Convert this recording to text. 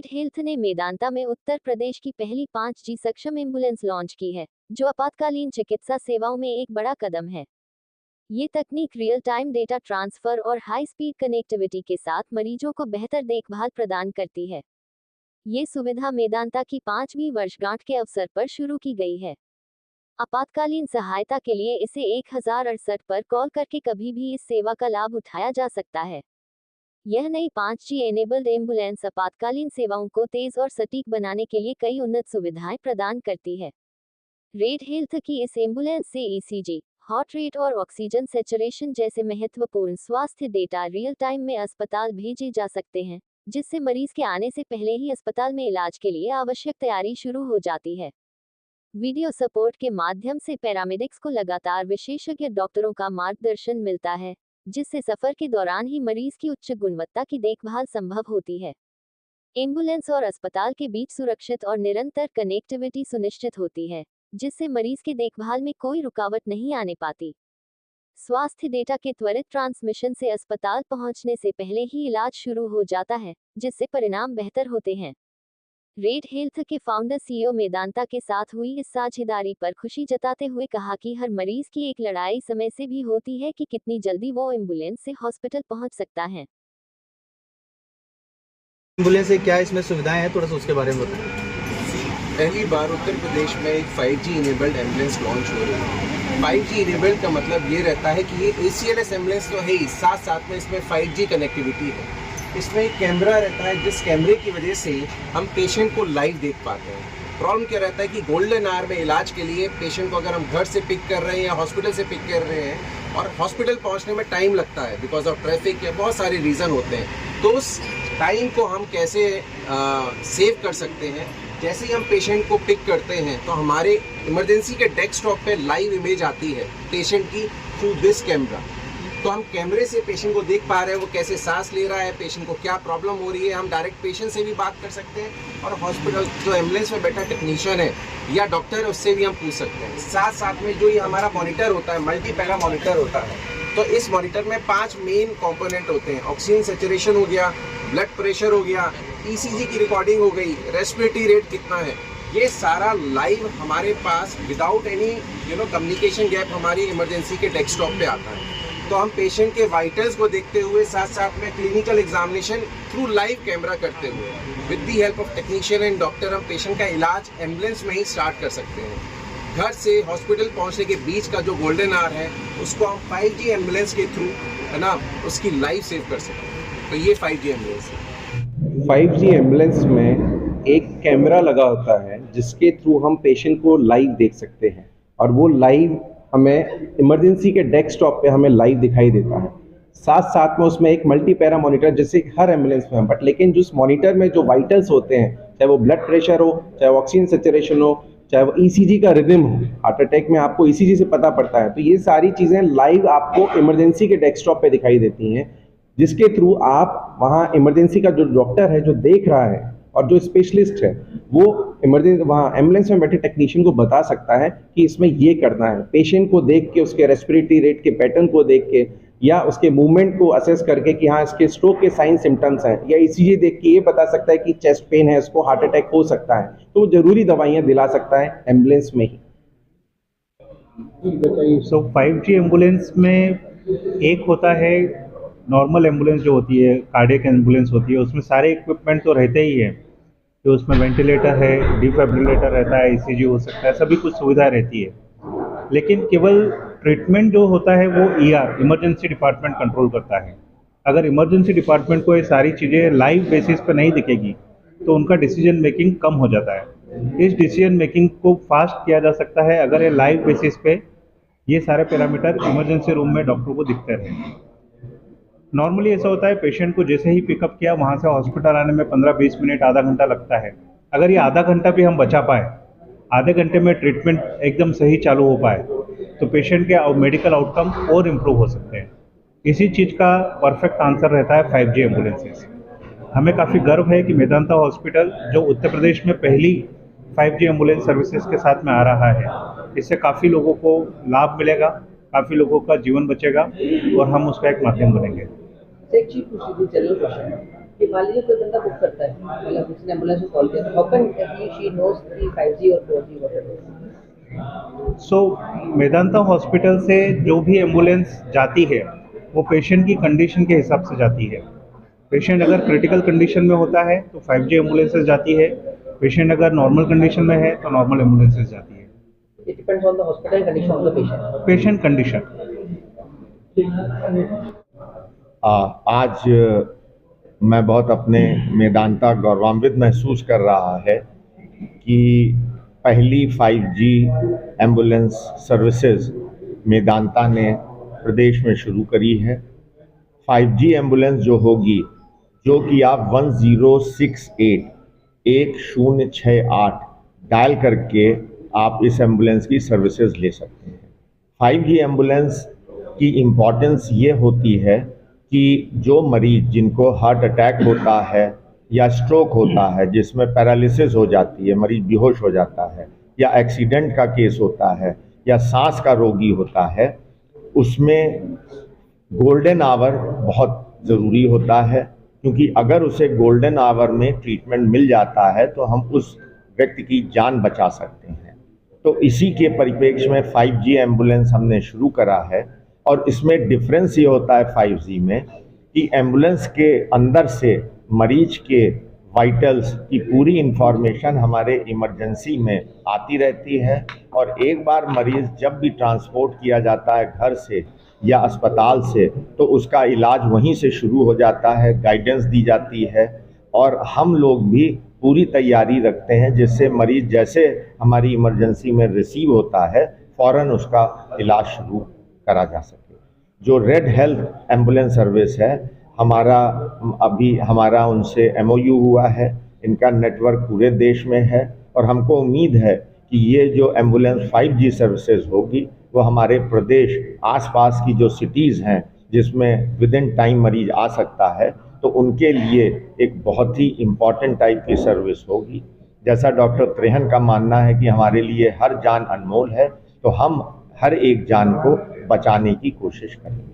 Red health ने मेदांता में उत्तर प्रदेश की पहली 5G सक्षम एम्बुलेंस लॉन्च की है, जो आपातकालीन चिकित्सा सेवाओं में एक बड़ा कदम है। ये तकनीक रियल टाइम डेटा ट्रांसफर और हाई स्पीड कनेक्टिविटी के साथ मरीजों को बेहतर देखभाल प्रदान करती है। ये सुविधा मेदांता की 5वीं वर्षगांठ के अवसर पर शुरू की गई है। आपातकालीन सहायता के लिए इसे 1068 पर कॉल करके कभी भी इस सेवा का लाभ उठाया जा सकता है। यह नई 5G एनेबल्ड एम्बुलेंस आपातकालीन सेवाओं को तेज और सटीक बनाने के लिए कई उन्नत सुविधाएं प्रदान करती है। रेड हेल्थ की इस एम्बुलेंस से ECG, हार्ट रेट और ऑक्सीजन सैचुरेशन जैसे महत्वपूर्ण स्वास्थ्य डेटा रियल टाइम में अस्पताल भेजे जा सकते हैं, जिससे मरीज के आने से पहले ही अस्पताल में इलाज के लिए आवश्यक तैयारी शुरू हो जाती है। वीडियो सपोर्ट के माध्यम से पैरामेडिक्स को लगातार विशेषज्ञ डॉक्टरों का मार्गदर्शन मिलता है, जिससे सफर के दौरान ही मरीज की उच्च गुणवत्ता की देखभाल संभव होती है। एम्बुलेंस और अस्पताल के बीच सुरक्षित और निरंतर कनेक्टिविटी सुनिश्चित होती है, जिससे मरीज के देखभाल में कोई रुकावट नहीं आने पाती। स्वास्थ्य डेटा के त्वरित ट्रांसमिशन से अस्पताल पहुंचने से पहले ही इलाज शुरू हो जाता है, जिससे परिणाम बेहतर होते हैं। रेड हेल्थ के फाउंडर CEO मेदांता के साथ हुई इस साझेदारी पर खुशी जताते हुए कहा कि हर मरीज की एक लड़ाई समय से भी होती है कि कितनी जल्दी वो एम्बुलेंस से हॉस्पिटल पहुंच सकता है। एम्बुलेंस से क्या इसमें सुविधाएं हैं, थोड़ा सा उसके बारे में बताएं। पहली बार उत्तर प्रदेश में एक 5G इनेबल्ड एम्बुलेंस लॉन्च हो रही है। 5G इनेबल्ड का मतलब ये रहता है कि ये ACLS एम्बुलेंस तो है ही, साथ साथ में इसमें 5G कनेक्टिविटी है। इसमें एक कैमरा रहता है, जिस कैमरे की वजह से हम पेशेंट को लाइव देख पाते हैं। प्रॉब्लम क्या रहता है कि गोल्डन आवर में इलाज के लिए पेशेंट को अगर हम घर से पिक कर रहे हैं या हॉस्पिटल से पिक कर रहे हैं और हॉस्पिटल पहुंचने में टाइम लगता है बिकॉज ऑफ ट्रैफिक या बहुत सारे रीज़न होते हैं, तो उस टाइम को हम कैसे सेव कर सकते हैं। जैसे ही हम पेशेंट को पिक करते हैं तो हमारे इमरजेंसी के डेस्कटॉप पे लाइव इमेज आती है पेशेंट की थ्रू दिस कैमरा। तो हम कैमरे से पेशेंट को देख पा रहे हैं वो कैसे सांस ले रहा है, पेशेंट को क्या प्रॉब्लम हो रही है। हम डायरेक्ट पेशेंट से भी बात कर सकते हैं और हॉस्पिटल जो एम्बुलेंस में बैठा टेक्नीशियन है या डॉक्टर है उससे भी हम पूछ सकते हैं। साथ साथ में जो ये हमारा मॉनिटर होता है, मल्टीपैरा मॉनिटर होता है, तो इस मॉनिटर में 5 मेन कंपोनेंट होते हैं। ऑक्सीजन सैचुरेशन हो गया, ब्लड प्रेशर हो गया, ECG की रिकॉर्डिंग हो गई, रेस्पिरेटरी रेट कितना है, ये सारा लाइव हमारे पास विदाउट एनी कम्युनिकेशन गैप हमारी इमरजेंसी के डेस्कटॉप पे आता है। तो हम पेशेंट के वाइटल्स को देखते हुए साथ साथ में clinical examination through live camera करते हुए with the help of technician and doctor हम पेशेंट का इलाज एम्बुलेंस में ही स्टार्ट कर सकते हैं। घर से हॉस्पिटल पहुंचने के बीच का जो गोल्डन आवर है उसको हम 5G एम्बुलेंस के थ्रू है ना उसकी लाइव सेव कर सकते हैं। तो ये 5G एम्बुलेंस है। 5G एम्बुलेंस में एक कैमरा लगा होता है जिसके थ्रू हम पेशेंट को लाइव देख सकते हैं और वो लाइव हमें इमरजेंसी के डेस्कटॉप पे हमें लाइव दिखाई देता है। साथ साथ में उसमें एक मल्टीपैरा मॉनिटर जैसे हर एम्बुलेंस में, बट लेकिन जो उस मॉनिटर में जो वाइटल्स होते हैं, चाहे वो ब्लड प्रेशर हो, चाहे वो ऑक्सीजन सैचुरेशन हो, चाहे वो ECG का रिदम हो, हार्ट अटैक में आपको ECG से पता पड़ता है, तो ये सारी चीज़ें लाइव आपको इमरजेंसी के डेस्कटॉप पे दिखाई देती हैं, जिसके थ्रू आप वहाँ इमरजेंसी का जो डॉक्टर है जो देख रहा है और जो स्पेशलिस्ट है वो इमरजेंसी वहाँ एम्बुलेंस में बैठे टेक्नीशियन को बता सकता है कि इसमें ये करना है। पेशेंट को देख के, उसके रेस्पिरेटरी रेट के पैटर्न को देख के या उसके मूवमेंट को असेस करके कि हाँ इसके स्ट्रोक के साइन सिम्टम्स हैं, या ECG देख के ये बता सकता है कि चेस्ट पेन है, इसको हार्ट अटैक हो सकता है, तो जरूरी दवाइयाँ दिला सकता है एम्बुलेंस में ही। सो 5G एम्बुलेंस में एक होता है नॉर्मल एम्बुलेंस जो होती है, कार्डियक एम्बुलेंस होती है, उसमें सारे इक्विपमेंट तो रहते ही है, तो उसमें वेंटिलेटर है, डिफिब्रिलेटर रहता है, ECG हो सकता है, सभी कुछ सुविधा रहती है। लेकिन केवल ट्रीटमेंट जो होता है वो ER इमरजेंसी डिपार्टमेंट कंट्रोल करता है। अगर इमरजेंसी डिपार्टमेंट को ये सारी चीज़ें लाइव बेसिस पर नहीं दिखेगी तो उनका डिसीजन मेकिंग कम हो जाता है। इस डिसीजन मेकिंग को फास्ट किया जा सकता है अगर ये लाइव बेसिस पे ये सारे पैरामीटर इमरजेंसी रूम में डॉक्टर को दिखते रहें। नॉर्मली ऐसा होता है, पेशेंट को जैसे ही पिकअप किया वहाँ से हॉस्पिटल आने में 15-20 मिनट, आधा घंटा लगता है। अगर ये आधा घंटा भी हम बचा पाए, आधे घंटे में ट्रीटमेंट एकदम सही चालू हो पाए, तो पेशेंट के मेडिकल आउटकम और इम्प्रूव हो सकते हैं। इसी चीज़ का परफेक्ट आंसर रहता है 5G एम्बुलेंसेस। हमें काफ़ी गर्व है कि मेदांता हॉस्पिटल जो उत्तर प्रदेश में पहली 5G एम्बुलेंस सर्विसेज के साथ में आ रहा है, इससे काफ़ी लोगों को लाभ मिलेगा, काफ़ी लोगों का जीवन बचेगा और हम उसका एक माध्यम बनेंगे। एक चीज पूछी थी, जनरल क्वेश्चन। कि मान लीजिए कोई बंदा बुक करता है, मतलब किसी ने एम्बुलेंस को कॉल किया, तो how can he she knows कि 5G और 4G व्हाटएवर? सो मेदांता हॉस्पिटल से जो भी एम्बुलेंस जाती है वो पेशेंट की कंडीशन के हिसाब से जाती है। पेशेंट अगर क्रिटिकल कंडीशन में होता है तो 5G एम्बुलेंसेज जाती है, पेशेंट अगर नॉर्मल कंडीशन में है तो नॉर्मल एम्बुलेंसेज जाती है। It depends on the hospital condition of the patient. Patient condition. आज मैं बहुत अपने मेदांता गौरवान्वित महसूस कर रहा है कि पहली 5G एम्बुलेंस सर्विसेज मेदांता ने प्रदेश में शुरू करी है। 5G एम्बुलेंस जो होगी, जो कि आप 1068 डायल करके आप इस एम्बुलेंस की सर्विसेज ले सकते हैं। 5G एम्बुलेंस की इम्पॉर्टेंस ये होती है कि जो मरीज जिनको हार्ट अटैक होता है या स्ट्रोक होता है, जिसमें पैरालिसिस हो जाती है, मरीज बेहोश हो जाता है, या एक्सीडेंट का केस होता है, या सांस का रोगी होता है, उसमें गोल्डन आवर बहुत ज़रूरी होता है, क्योंकि अगर उसे गोल्डन आवर में ट्रीटमेंट मिल जाता है तो हम उस व्यक्ति की जान बचा सकते हैं। तो इसी के परिप्रेक्ष्य में 5G एम्बुलेंस हमने शुरू करा है। और इसमें डिफरेंस ये होता है 5G में कि एम्बुलेंस के अंदर से मरीज के वाइटल्स की पूरी इंफॉर्मेशन हमारे इमरजेंसी में आती रहती है, और एक बार मरीज जब भी ट्रांसपोर्ट किया जाता है घर से या अस्पताल से, तो उसका इलाज वहीं से शुरू हो जाता है, गाइडेंस दी जाती है, और हम लोग भी पूरी तैयारी रखते हैं जिससे मरीज जैसे हमारी इमरजेंसी में रिसीव होता है फ़ौरन उसका इलाज शुरू करा जा सके। जो रेड हेल्थ एम्बुलेंस सर्विस है, हमारा उनसे MOU हुआ है, इनका नेटवर्क पूरे देश में है, और हमको उम्मीद है कि ये जो एम्बुलेंस 5G सर्विसेज होगी वो हमारे प्रदेश आसपास की जो सिटीज़ हैं जिसमें विद इन टाइम मरीज आ सकता है, तो उनके लिए एक बहुत ही इम्पॉर्टेंट टाइप की सर्विस होगी। जैसा डॉक्टर त्रेहन का मानना है कि हमारे लिए हर जान अनमोल है, तो हम हर एक जान को बचाने की कोशिश करेंगे।